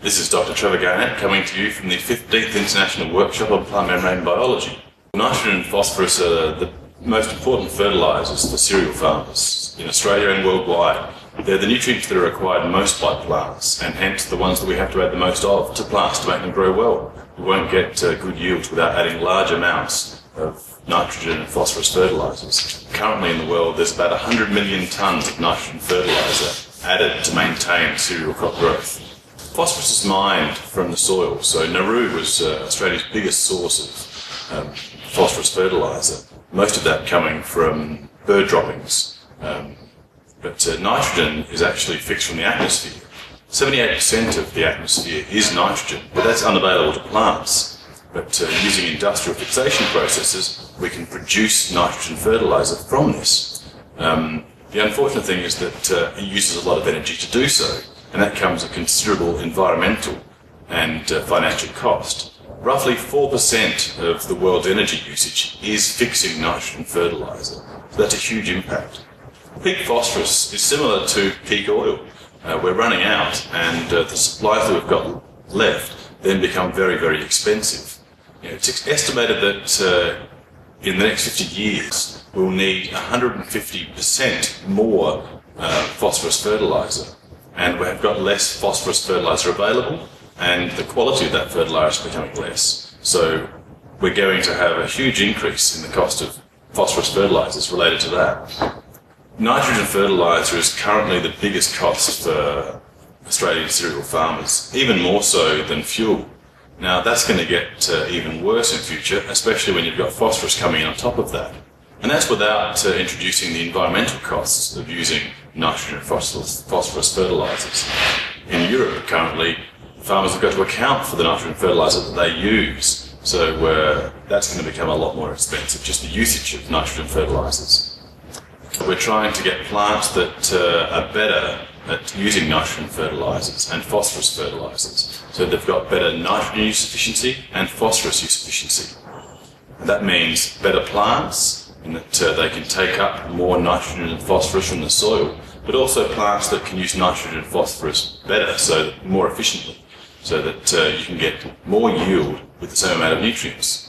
This is Dr. Trevor Garnett coming to you from the 15th International Workshop on Plant Membrane Biology. Nitrogen and phosphorus are the most important fertilisers for cereal farmers in Australia and worldwide. They're the nutrients that are required most by plants, and hence the ones that we have to add the most of to plants to make them grow well. We won't get good yields without adding large amounts of nitrogen and phosphorus fertilisers. Currently in the world there's about 100 million tonnes of nitrogen fertiliser added to maintain cereal crop growth. Phosphorus is mined from the soil, so Nauru was Australia's biggest source of phosphorus fertiliser, most of that coming from bird droppings. But nitrogen is actually fixed from the atmosphere. 78% of the atmosphere is nitrogen, but that's unavailable to plants. But using industrial fixation processes, we can produce nitrogen fertiliser from this. The unfortunate thing is that it uses a lot of energy to do so, and that comes at considerable environmental and financial cost. Roughly 4% of the world's energy usage is fixing nitrogen fertiliser, so that's a huge impact. Peak phosphorus is similar to peak oil. We're running out, and the supplies that we've got left then become very, very expensive. It's estimated that in the next 50 years we'll need 150% more phosphorus fertiliser, and we've got less phosphorus fertiliser available, and the quality of that fertiliser is becoming less. So we're going to have a huge increase in the cost of phosphorus fertilisers related to that. Nitrogen fertiliser is currently the biggest cost for Australian cereal farmers, even more so than fuel. Now that's going to get even worse in future, especially when you've got phosphorus coming in on top of that. And that's without introducing the environmental costs of using nitrogen and phosphorus fertilisers. In Europe currently, farmers have got to account for the nitrogen fertiliser that they use, so that's going to become a lot more expensive, just the usage of nitrogen fertilisers. We're trying to get plants that are better at using nitrogen fertilisers and phosphorus fertilisers, so they've got better nitrogen use efficiency and phosphorus use efficiency. And that means better plants, in that they can take up more nitrogen and phosphorus from the soil, but also plants that can use nitrogen and phosphorus better, so more efficiently, so that you can get more yield with the same amount of nutrients.